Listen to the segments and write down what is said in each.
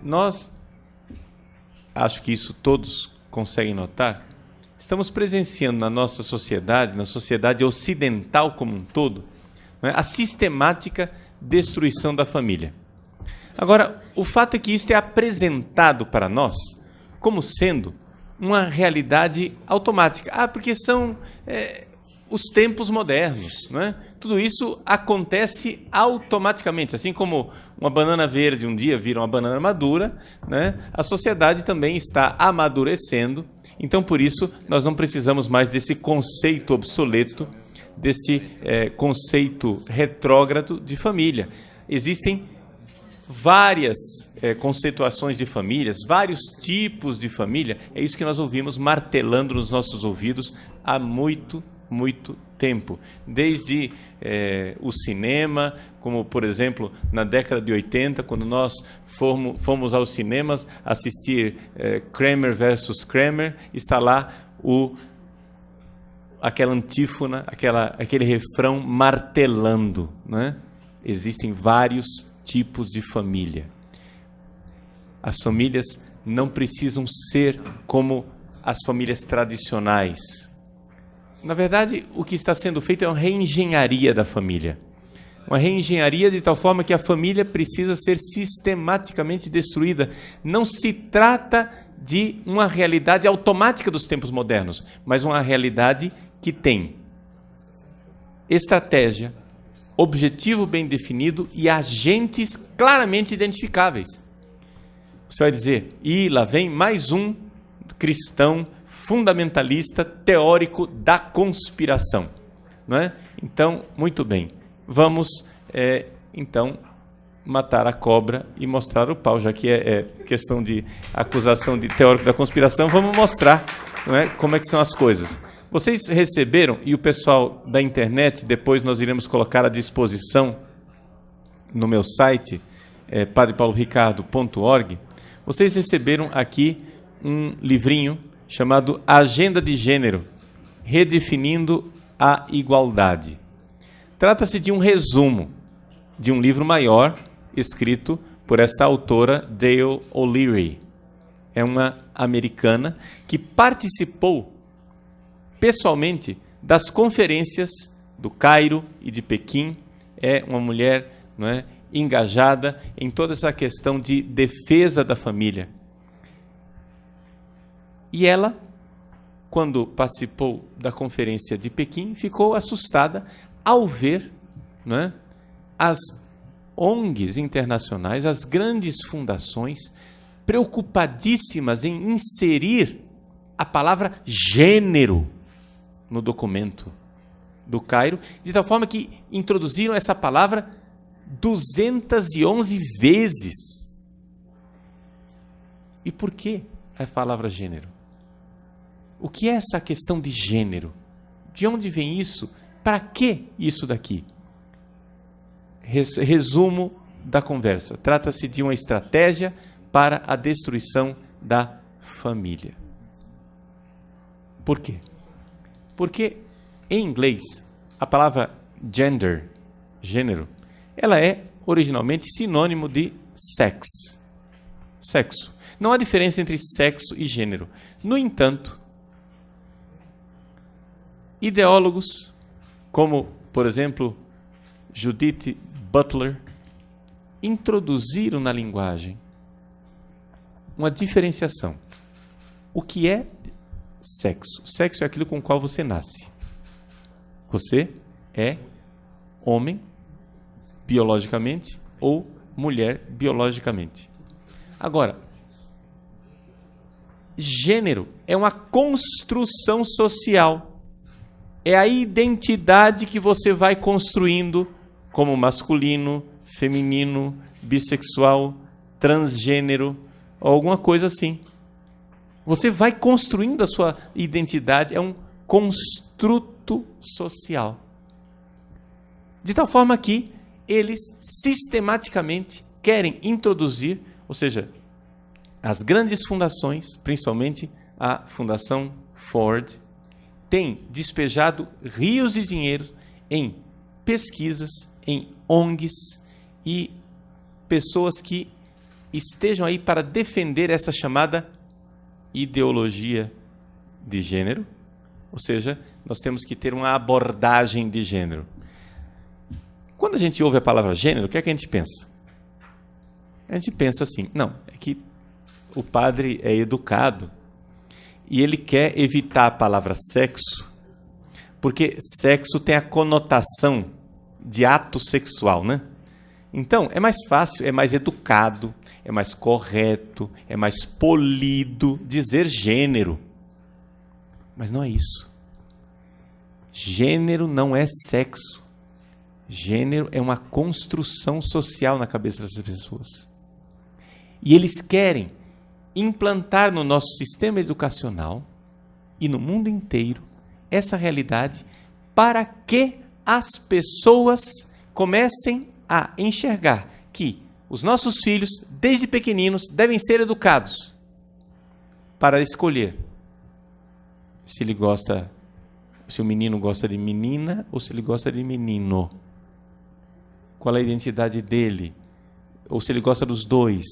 nós, acho que isso todos conseguem notar, estamos presenciando na nossa sociedade, na sociedade ocidental como um todo, a sistemática destruição da família. Agora, o fato é que isso é apresentado para nós como sendo uma realidade automática. Porque são os tempos modernos, não é? Tudo isso acontece automaticamente. Assim como uma banana verde um dia vira uma banana madura, né? A sociedade também está amadurecendo. Então, por isso, nós não precisamos mais desse conceito obsoleto, deste conceito retrógrado de família. Existem várias conceituações de famílias, vários tipos de família. É isso que nós ouvimos martelando nos nossos ouvidos há muito tempo. Desde o cinema, como, por exemplo, na década de 80, quando nós fomos aos cinemas assistir Kramer versus Kramer, está lá aquela antífona, aquele refrão martelando, né? Existem vários tipos de família. As famílias não precisam ser como as famílias tradicionais. Na verdade, o que está sendo feito é uma reengenharia da família. Uma reengenharia de tal forma que a família precisa ser sistematicamente destruída. Não se trata de uma realidade automática dos tempos modernos, mas uma realidade que tem estratégia, objetivo bem definido e agentes claramente identificáveis. Você vai dizer, lá vem mais um cristão fundamentalista teórico da conspiração, não é? Então, muito bem, vamos então matar a cobra e mostrar o pau, já que é questão de acusação de teórico da conspiração, vamos mostrar, não é, como é que são as coisas. Vocês receberam, e o pessoal da internet, depois nós iremos colocar à disposição no meu site, padrepauloricardo.org, vocês receberam aqui um livrinho chamado Agenda de Gênero, Redefinindo a Igualdade. Trata-se de um resumo de um livro maior, escrito por esta autora, Dale O'Leary. É uma americana que participou pessoalmente das conferências do Cairo e de Pequim. É uma mulher, não é, engajada em toda essa questão de defesa da família. E ela, quando participou da conferência de Pequim, ficou assustada ao ver, não é, as ONGs internacionais, as grandes fundações, preocupadíssimas em inserir a palavra gênero no documento do Cairo, de tal forma que introduziram essa palavra 211 vezes. E por que a palavra gênero? O que é essa questão de gênero? De onde vem isso? Para que isso daqui? Resumo da conversa. Trata-se de uma estratégia para a destruição da família. Por quê? Porque em inglês a palavra gender, gênero, ela é originalmente sinônimo de sex, sexo. Não há diferença entre sexo e gênero. No entanto, ideólogos como, por exemplo, Judith Butler, introduziram na linguagem uma diferenciação. O que é sexo? Sexo é aquilo com o qual você nasce. Você é homem biologicamente ou mulher biologicamente. Agora, gênero é uma construção social. É a identidade que você vai construindo como masculino, feminino, bissexual, transgênero, ou alguma coisa assim. Você vai construindo a sua identidade, é um construto social. De tal forma que eles sistematicamente querem introduzir, ou seja, as grandes fundações, principalmente a Fundação Ford, tem despejado rios de dinheiro em pesquisas, em ONGs e pessoas que estejam aí para defender essa chamada ideologia de gênero, ou seja, nós temos que ter uma abordagem de gênero. Quando a gente ouve a palavra gênero, o que é que a gente pensa? A gente pensa assim, não, é que o padre é educado e ele quer evitar a palavra sexo, porque sexo tem a conotação de ato sexual, né? Então, é mais fácil, é mais educado, é mais correto, é mais polido dizer gênero. Mas não é isso. Gênero não é sexo. Gênero é uma construção social na cabeça dessas pessoas. E eles querem implantar no nosso sistema educacional e no mundo inteiro essa realidade para que as pessoas comecem a enxergar que os nossos filhos, desde pequeninos, devem ser educados para escolher se o menino gosta de menina ou se ele gosta de menino. Qual é a identidade dele? Ou se ele gosta dos dois.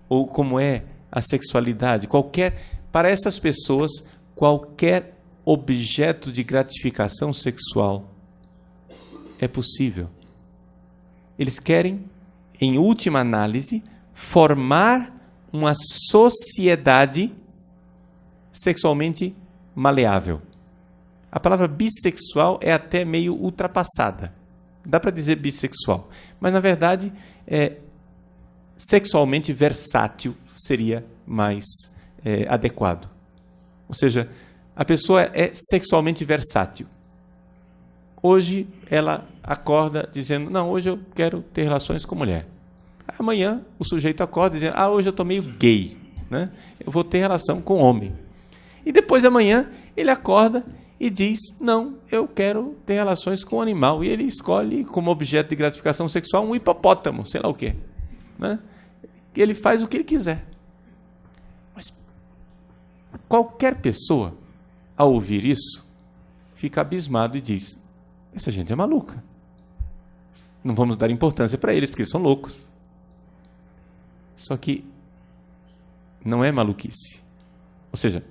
Ou como é a sexualidade. Para essas pessoas, qualquer objeto de gratificação sexual é possível. Eles querem, em última análise, formar uma sociedade sexualmente maleável. A palavra bissexual é até meio ultrapassada. Dá para dizer bissexual, mas na verdade sexualmente versátil seria mais adequado. Ou seja, a pessoa é sexualmente versátil. Hoje ela acorda dizendo, não, hoje eu quero ter relações com mulher. Amanhã o sujeito acorda dizendo, hoje eu estou meio gay, né? Eu vou ter relação com homem. E depois amanhã ele acorda e diz, não, eu quero ter relações com um animal. E ele escolhe como objeto de gratificação sexual um hipopótamo, sei lá o quê. Né? E ele faz o que ele quiser. Mas qualquer pessoa, ao ouvir isso, fica abismado e diz, essa gente é maluca. Não vamos dar importância para eles, porque eles são loucos. Só que não é maluquice. Ou seja,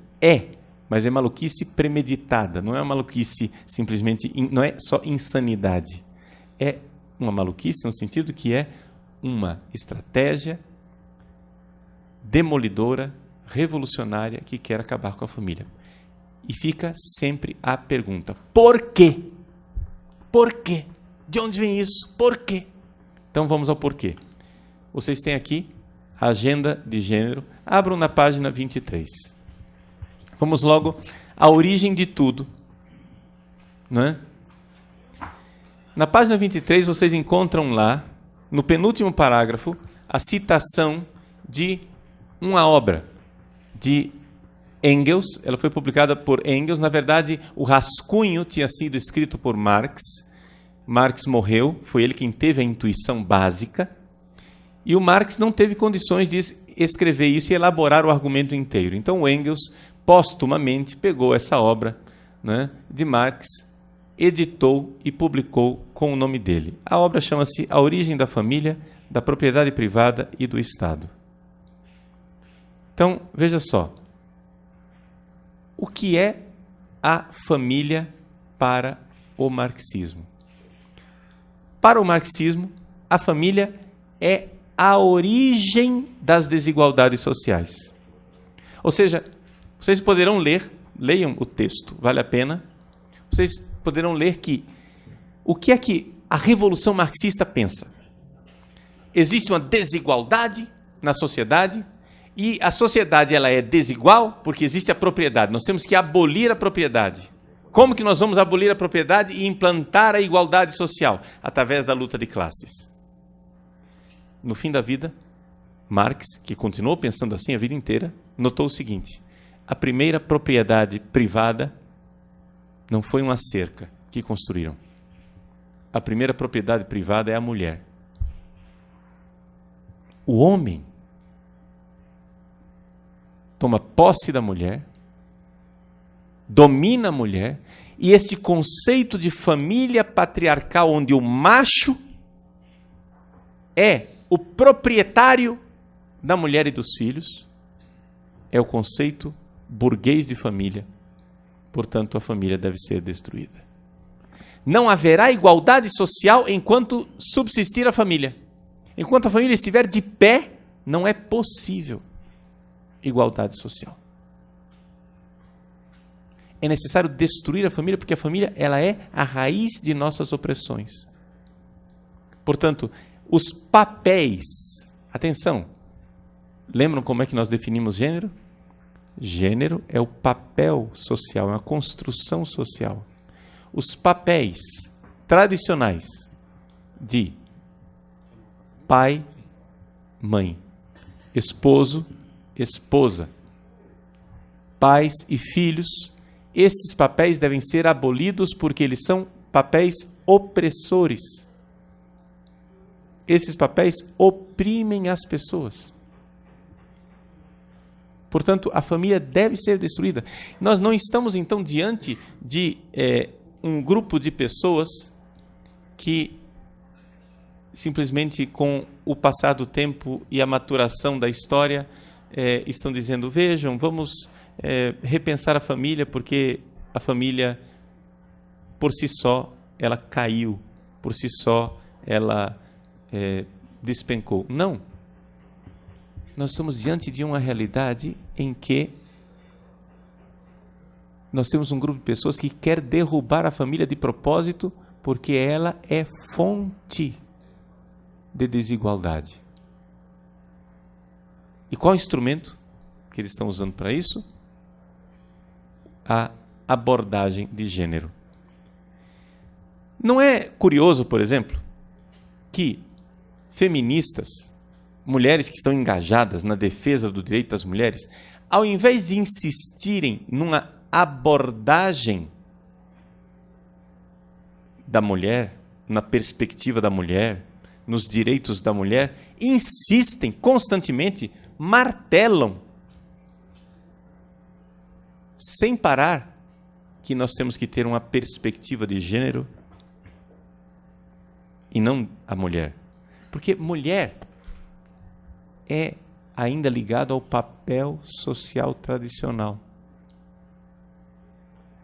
mas é maluquice premeditada. Não é uma maluquice simplesmente, não é só insanidade. É uma maluquice no sentido que é uma estratégia demolidora, revolucionária, que quer acabar com a família. E fica sempre a pergunta, por quê? Por quê? De onde vem isso? Por quê? Então vamos ao porquê. Vocês têm aqui a agenda de gênero. Abram na página 23. Vamos logo à origem de tudo. Não é? Na página 23 vocês encontram lá, no penúltimo parágrafo, a citação de uma obra de Engels. Ela foi publicada por Engels. Na verdade, o rascunho tinha sido escrito por Marx. Marx morreu, foi ele quem teve a intuição básica. E o Marx não teve condições de escrever isso e elaborar o argumento inteiro. Então, o Engels, póstumamente, pegou essa obra, né, de Marx, editou e publicou com o nome dele. A obra chama-se A Origem da Família, da Propriedade Privada e do Estado. Então, veja só. O que é a família para o marxismo? Para o marxismo, a família é a origem das desigualdades sociais. Ou seja, vocês poderão leiam o texto, vale a pena. Vocês poderão ler o que é que a Revolução Marxista pensa. Existe uma desigualdade na sociedade, e a sociedade ela é desigual porque existe a propriedade. Nós temos que abolir a propriedade. Como que nós vamos abolir a propriedade e implantar a igualdade social? Através da luta de classes. No fim da vida, Marx, que continuou pensando assim a vida inteira, notou o seguinte: a primeira propriedade privada não foi uma cerca que construíram. A primeira propriedade privada é a mulher. O homem toma posse da mulher, domina a mulher, e esse conceito de família patriarcal, onde o macho é o proprietário da mulher e dos filhos é o conceito burguês de família. Portanto, a família deve ser destruída. Não haverá igualdade social enquanto subsistir a família. Enquanto a família estiver de pé, não é possível igualdade social. É necessário destruir a família, porque a família ela é a raiz de nossas opressões. Portanto, os papéis... Atenção! Lembram como é que nós definimos gênero? Gênero é o papel social, é uma construção social. Os papéis tradicionais de pai, mãe, esposo, esposa, pais e filhos, estes papéis devem ser abolidos porque eles são papéis opressores. Esses papéis oprimem as pessoas. Portanto, a família deve ser destruída. Nós não estamos, então, diante de um grupo de pessoas que simplesmente com o passar do tempo e a maturação da história estão dizendo, vejam, vamos repensar a família, porque a família, por si só, ela caiu, por si só, ela despencou. Não. Nós estamos diante de uma realidade em que nós temos um grupo de pessoas que quer derrubar a família de propósito porque ela é fonte de desigualdade. E qual é o instrumento que eles estão usando para isso? A abordagem de gênero. Não é curioso, por exemplo, que feministas, mulheres que estão engajadas na defesa do direito das mulheres, ao invés de insistirem numa abordagem da mulher, na perspectiva da mulher, nos direitos da mulher, insistem constantemente, martelam, sem parar, que nós temos que ter uma perspectiva de gênero e não a mulher. Porque mulher é ainda ligado ao papel social tradicional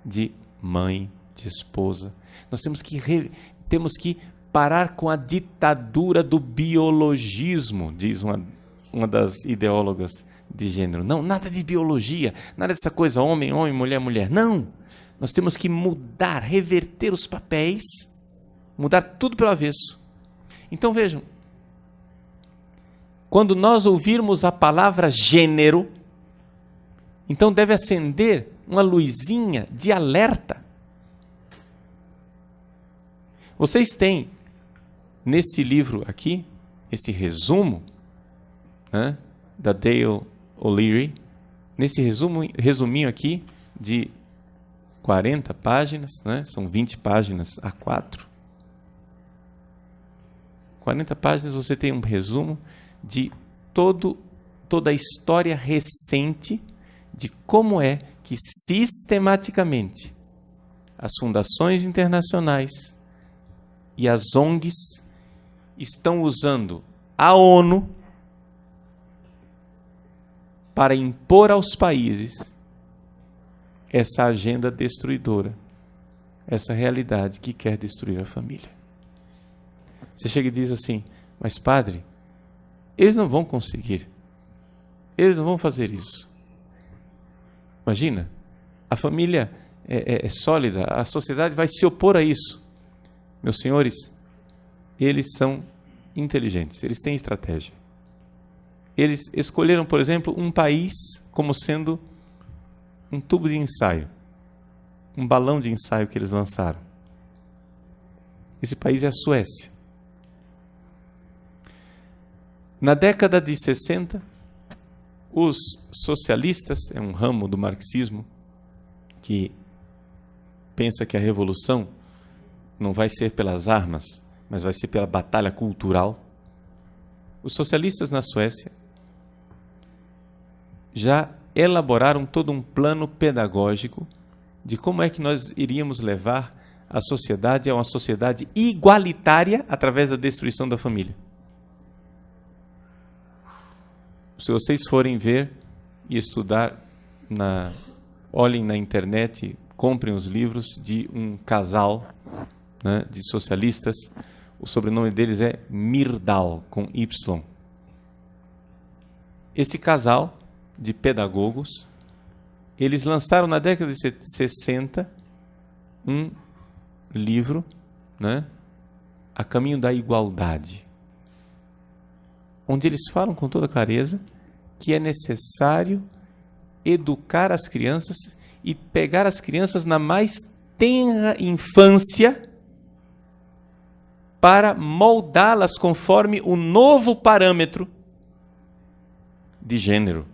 de mãe, de esposa. Nós temos que parar com a ditadura do biologismo, diz uma das ideólogas de gênero. Não, nada de biologia, nada dessa coisa homem, homem, mulher, mulher. Não! Nós temos que mudar, reverter os papéis, mudar tudo pelo avesso. Então vejam, quando nós ouvirmos a palavra gênero, então deve acender uma luzinha de alerta. Vocês têm, nesse livro aqui, esse resumo, né, da Dale O'Leary, nesse resuminho aqui de 40 páginas, né, são 20 páginas A4. 40 páginas você tem um resumo de toda a história recente de como é que sistematicamente as fundações internacionais e as ONGs estão usando a ONU para impor aos países essa agenda destruidora, essa realidade que quer destruir a família. Você chega e diz assim, mas padre, eles não vão conseguir. Eles não vão fazer isso. Imagina, a família é sólida, a sociedade vai se opor a isso. Meus senhores, eles são inteligentes, eles têm estratégia. Eles escolheram, por exemplo, um país como sendo um tubo de ensaio, um balão de ensaio que eles lançaram. Esse país é a Suécia. Na década de 60, os socialistas, é um ramo do marxismo que pensa que a revolução não vai ser pelas armas, mas vai ser pela batalha cultural. Os socialistas na Suécia já elaboraram todo um plano pedagógico de como é que nós iríamos levar a sociedade a uma sociedade igualitária através da destruição da família. Se vocês forem ver e estudar, olhem na internet, comprem os livros de um casal, né, de socialistas. O sobrenome deles é Myrdal, com Y. Esse casal de pedagogos, eles lançaram na década de 60 um livro, né, A Caminho da Igualdade, onde eles falam com toda clareza que é necessário educar as crianças e pegar as crianças na mais tenra infância para moldá-las conforme o novo parâmetro de gênero.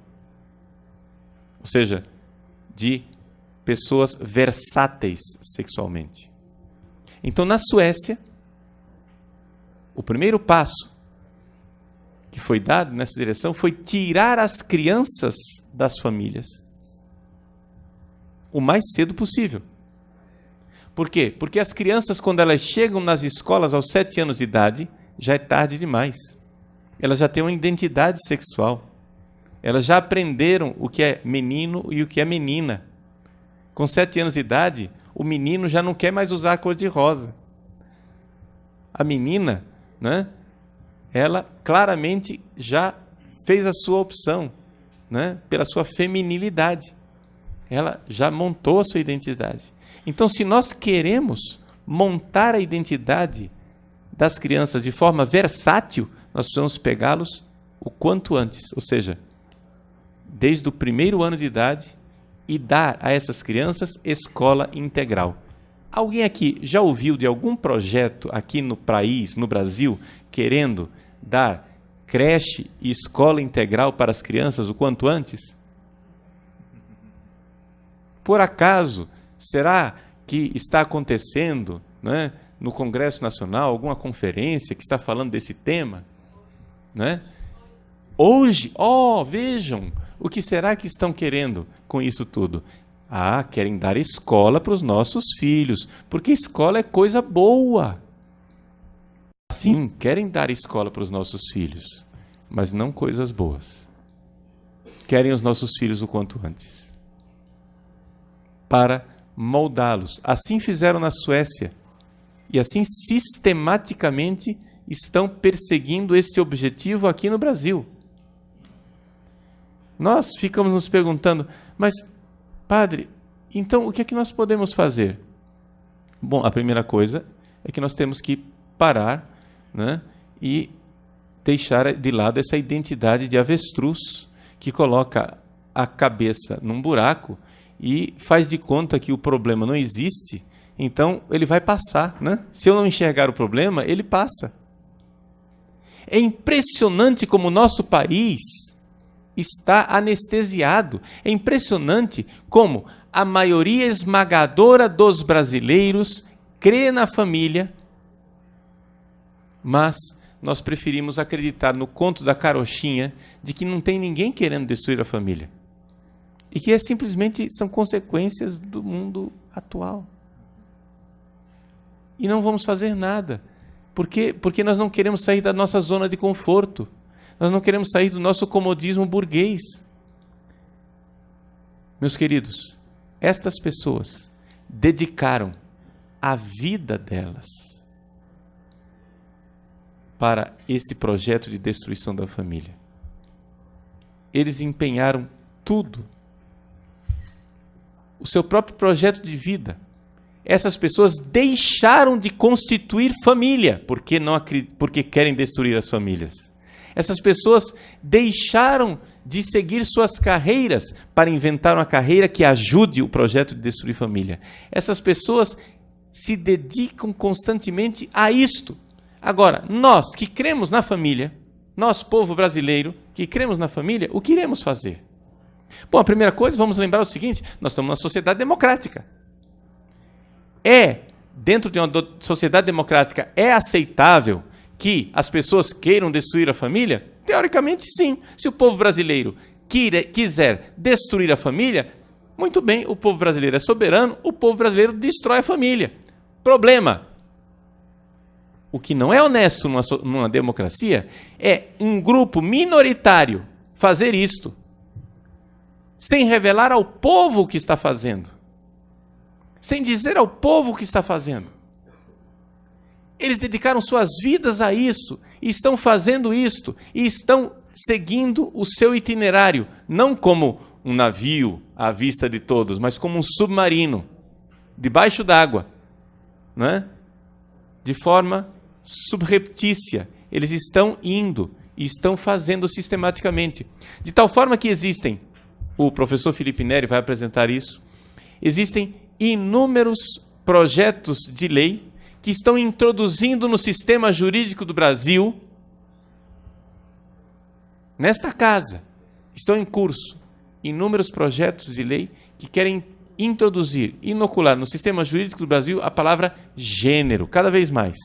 Ou seja, de pessoas versáteis sexualmente. Então, na Suécia, o primeiro passo que foi dado nessa direção foi tirar as crianças das famílias o mais cedo possível. Por quê? Porque as crianças, quando elas chegam nas escolas aos 7 anos de idade, já é tarde demais. Elas já têm uma identidade sexual. Elas já aprenderam o que é menino e o que é menina. Com 7 anos de idade, o menino já não quer mais usar cor-de-rosa. A menina, né, ela claramente já fez a sua opção, né, pela sua feminilidade. Ela já montou a sua identidade. Então, se nós queremos montar a identidade das crianças de forma versátil, nós precisamos pegá-los o quanto antes, ou seja, desde o primeiro ano de idade, e dar a essas crianças escola integral. Alguém aqui já ouviu de algum projeto aqui no país, no Brasil, querendo dar creche e escola integral para as crianças o quanto antes? Por acaso, será que está acontecendo, né, no Congresso Nacional alguma conferência que está falando desse tema? Né? Hoje, vejam, o que será que estão querendo com isso tudo? Querem dar escola para os nossos filhos, porque escola é coisa boa. Sim, querem dar escola para os nossos filhos, mas não coisas boas. Querem os nossos filhos o quanto antes, para moldá-los. Assim fizeram na Suécia, e assim sistematicamente estão perseguindo esse objetivo aqui no Brasil. Nós ficamos nos perguntando, mas, padre, então o que é que nós podemos fazer? Bom, a primeira coisa é que nós temos que parar, né, e deixar de lado essa identidade de avestruz que coloca a cabeça num buraco e faz de conta que o problema não existe, então ele vai passar, né? Se eu não enxergar o problema, ele passa. É impressionante como o nosso país está anestesiado. É impressionante como a maioria esmagadora dos brasileiros crê na família, mas nós preferimos acreditar no conto da carochinha de que não tem ninguém querendo destruir a família. E que simplesmente são consequências do mundo atual. E não vamos fazer nada. Porque nós não queremos sair da nossa zona de conforto. Nós não queremos sair do nosso comodismo burguês. Meus queridos, estas pessoas dedicaram a vida delas para esse projeto de destruição da família. Eles empenharam tudo. O seu próprio projeto de vida. Essas pessoas deixaram de constituir família, porque querem destruir as famílias. Essas pessoas deixaram de seguir suas carreiras para inventar uma carreira que ajude o projeto de destruir família. Essas pessoas se dedicam constantemente a isto. Agora, nós que cremos na família, nós, povo brasileiro, que cremos na família, o que iremos fazer? Bom, a primeira coisa, vamos lembrar o seguinte, nós estamos numa sociedade democrática. Dentro de uma sociedade democrática, é aceitável que as pessoas queiram destruir a família? Teoricamente, sim. Se o povo brasileiro quiser destruir a família, muito bem, o povo brasileiro é soberano, o povo brasileiro destrói a família. Problema. O que não é honesto numa democracia é um grupo minoritário fazer isto, sem revelar ao povo o que está fazendo, sem dizer ao povo o que está fazendo. Eles dedicaram suas vidas a isso, e estão fazendo isto, e estão seguindo o seu itinerário, não como um navio à vista de todos, mas como um submarino, debaixo d'água, não é? De forma subreptícia. Eles estão indo e estão fazendo sistematicamente. De tal forma que existem, o professor Felipe Neri vai apresentar isso, existem inúmeros projetos de lei que estão introduzindo no sistema jurídico do Brasil, nesta casa, estão em curso inúmeros projetos de lei que querem introduzir, inocular no sistema jurídico do Brasil a palavra gênero, cada vez mais.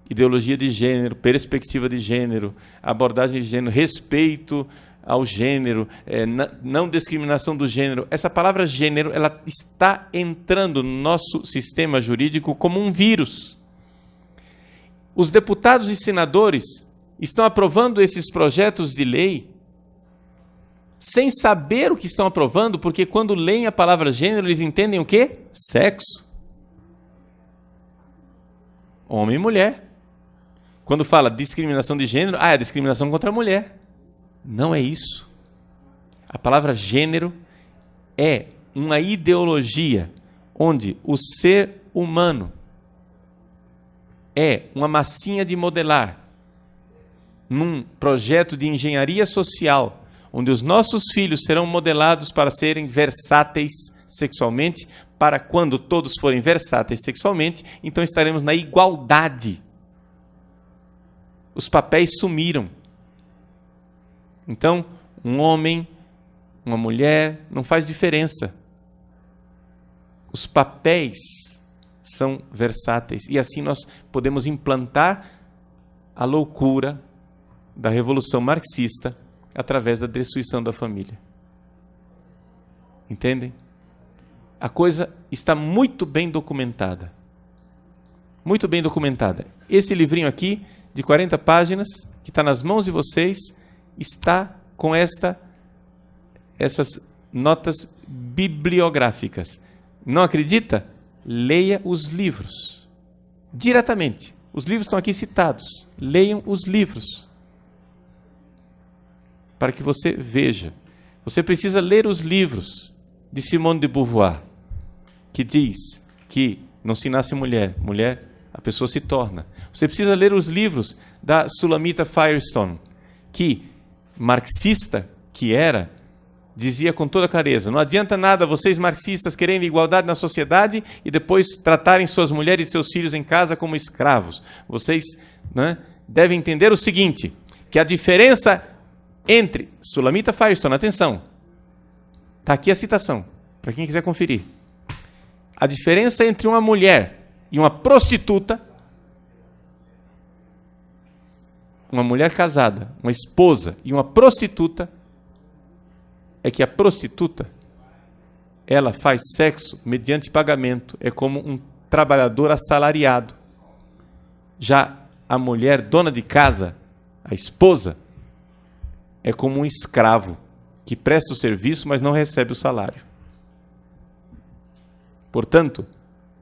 Ideologia de gênero, perspectiva de gênero, abordagem de gênero, respeito ao gênero, não discriminação do gênero. Essa palavra gênero, ela está entrando no nosso sistema jurídico como um vírus. Os deputados e senadores estão aprovando esses projetos de lei sem saber o que estão aprovando, porque quando leem a palavra gênero, eles entendem o quê? Sexo. Homem e mulher. Quando fala discriminação de gênero, é discriminação contra a mulher. Não é isso. A palavra gênero é uma ideologia onde o ser humano é uma massinha de modelar num projeto de engenharia social, onde os nossos filhos serão modelados para serem versáteis sexualmente, para quando todos forem versáteis sexualmente, então estaremos na igualdade. Os papéis sumiram. Então, um homem, uma mulher, não faz diferença. Os papéis são versáteis. E assim nós podemos implantar a loucura da revolução marxista através da destruição da família. Entendem? A coisa está muito bem documentada. Muito bem documentada. Esse livrinho aqui, de 40 páginas, que está nas mãos de vocês, está com essas notas bibliográficas. Não acredita? Leia os livros. Diretamente. Os livros estão aqui citados. Leiam os livros. Para que você veja. Você precisa ler os livros de Simone de Beauvoir, que diz que não se nasce mulher, mulher a pessoa se torna. Você precisa ler os livros da Sulamita Firestone, que, marxista que era, dizia com toda clareza: não adianta nada vocês marxistas quererem igualdade na sociedade e depois tratarem suas mulheres e seus filhos em casa como escravos. Vocês, né, devem entender o seguinte, que a diferença entre Sulamita Firestone, atenção, está aqui a citação, para quem quiser conferir. A diferença entre uma mulher e uma prostituta, uma mulher casada, uma esposa e uma prostituta, é que a prostituta, ela faz sexo mediante pagamento, é como um trabalhador assalariado. Já a mulher dona de casa, a esposa, é como um escravo, que presta o serviço, mas não recebe o salário. Portanto,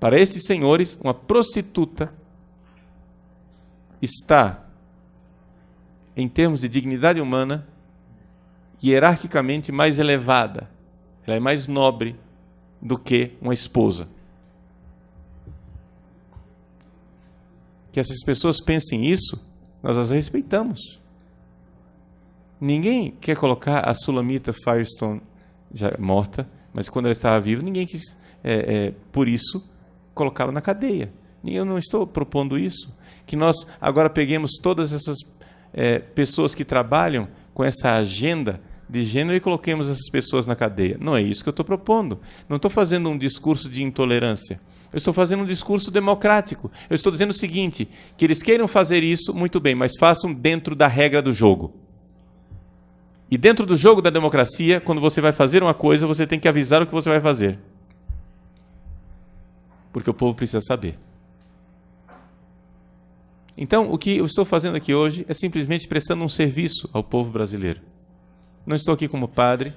para esses senhores, uma prostituta está, em termos de dignidade humana, hierarquicamente mais elevada. Ela é mais nobre do que uma esposa. Que essas pessoas pensem isso, nós as respeitamos. Ninguém quer colocar a Sulamita Firestone já morta, mas quando ela estava viva, ninguém quis, por isso, colocá-la na cadeia. Eu não estou propondo isso. Que nós agora peguemos todas essas pessoas que trabalham com essa agenda de gênero e coloquemos essas pessoas na cadeia. Não é isso que eu estou propondo. Não estou fazendo um discurso de intolerância. Eu estou fazendo um discurso democrático. Eu estou dizendo o seguinte, que eles queiram fazer isso, muito bem, mas façam dentro da regra do jogo. E dentro do jogo da democracia, quando você vai fazer uma coisa, você tem que avisar o que você vai fazer. Porque o povo precisa saber. Então, o que eu estou fazendo aqui hoje é simplesmente prestando um serviço ao povo brasileiro. Não estou aqui como padre,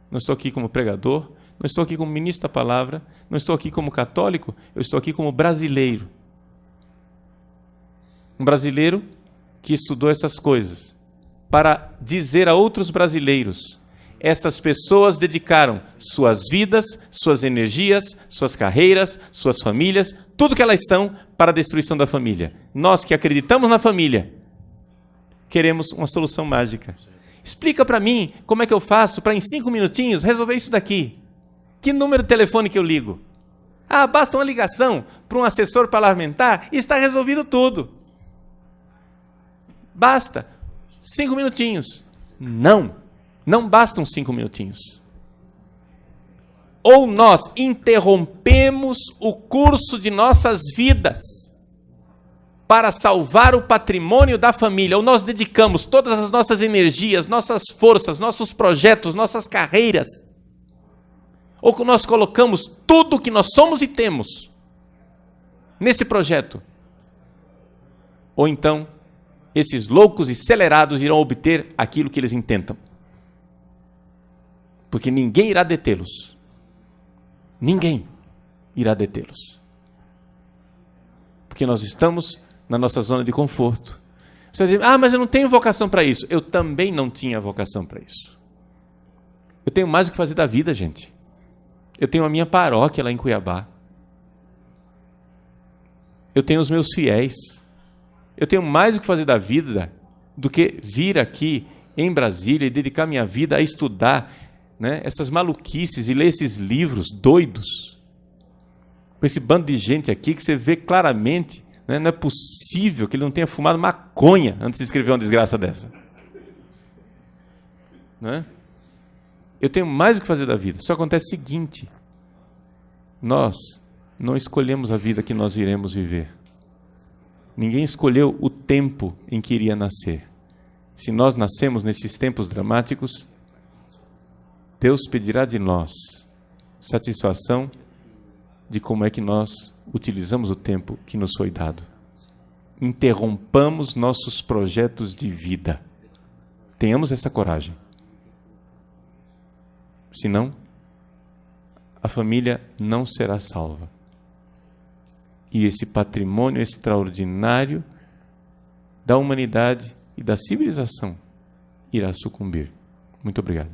não estou aqui como pregador, não estou aqui como ministro da palavra, não estou aqui como católico, eu estou aqui como brasileiro. Um brasileiro que estudou essas coisas para dizer a outros brasileiros: estas pessoas dedicaram suas vidas, suas energias, suas carreiras, suas famílias, tudo que elas são para a destruição da família. Nós que acreditamos na família, queremos uma solução mágica. Explica para mim como é que eu faço para em 5 minutinhos resolver isso daqui. Que número de telefone que eu ligo? Ah, basta uma ligação para um assessor parlamentar e está resolvido tudo. Basta 5 minutinhos. Não bastam 5 minutinhos. Ou nós interrompemos o curso de nossas vidas para salvar o patrimônio da família, ou nós dedicamos todas as nossas energias, nossas forças, nossos projetos, nossas carreiras, ou nós colocamos tudo o que nós somos e temos nesse projeto. Ou então, esses loucos e acelerados irão obter aquilo que eles intentam. Porque ninguém irá detê-los. Ninguém irá detê-los. Porque nós estamos na nossa zona de conforto. Você vai dizer, mas eu não tenho vocação para isso. Eu também não tinha vocação para isso. Eu tenho mais o que fazer da vida, gente. Eu tenho a minha paróquia lá em Cuiabá. Eu tenho os meus fiéis. Eu tenho mais o que fazer da vida do que vir aqui em Brasília e dedicar minha vida a estudar, né, essas maluquices e ler esses livros doidos. Com esse bando de gente aqui que você vê claramente, né, não é possível que ele não tenha fumado maconha antes de escrever uma desgraça dessa. Né? Eu tenho mais o que fazer da vida. Só acontece o seguinte: nós não escolhemos a vida que nós iremos viver. Ninguém escolheu o tempo em que iria nascer. Se nós nascemos nesses tempos dramáticos, Deus pedirá de nós satisfação de como é que nós utilizamos o tempo que nos foi dado. Interrompamos nossos projetos de vida. Tenhamos essa coragem. Senão, a família não será salva. E esse patrimônio extraordinário da humanidade e da civilização irá sucumbir. Muito obrigado.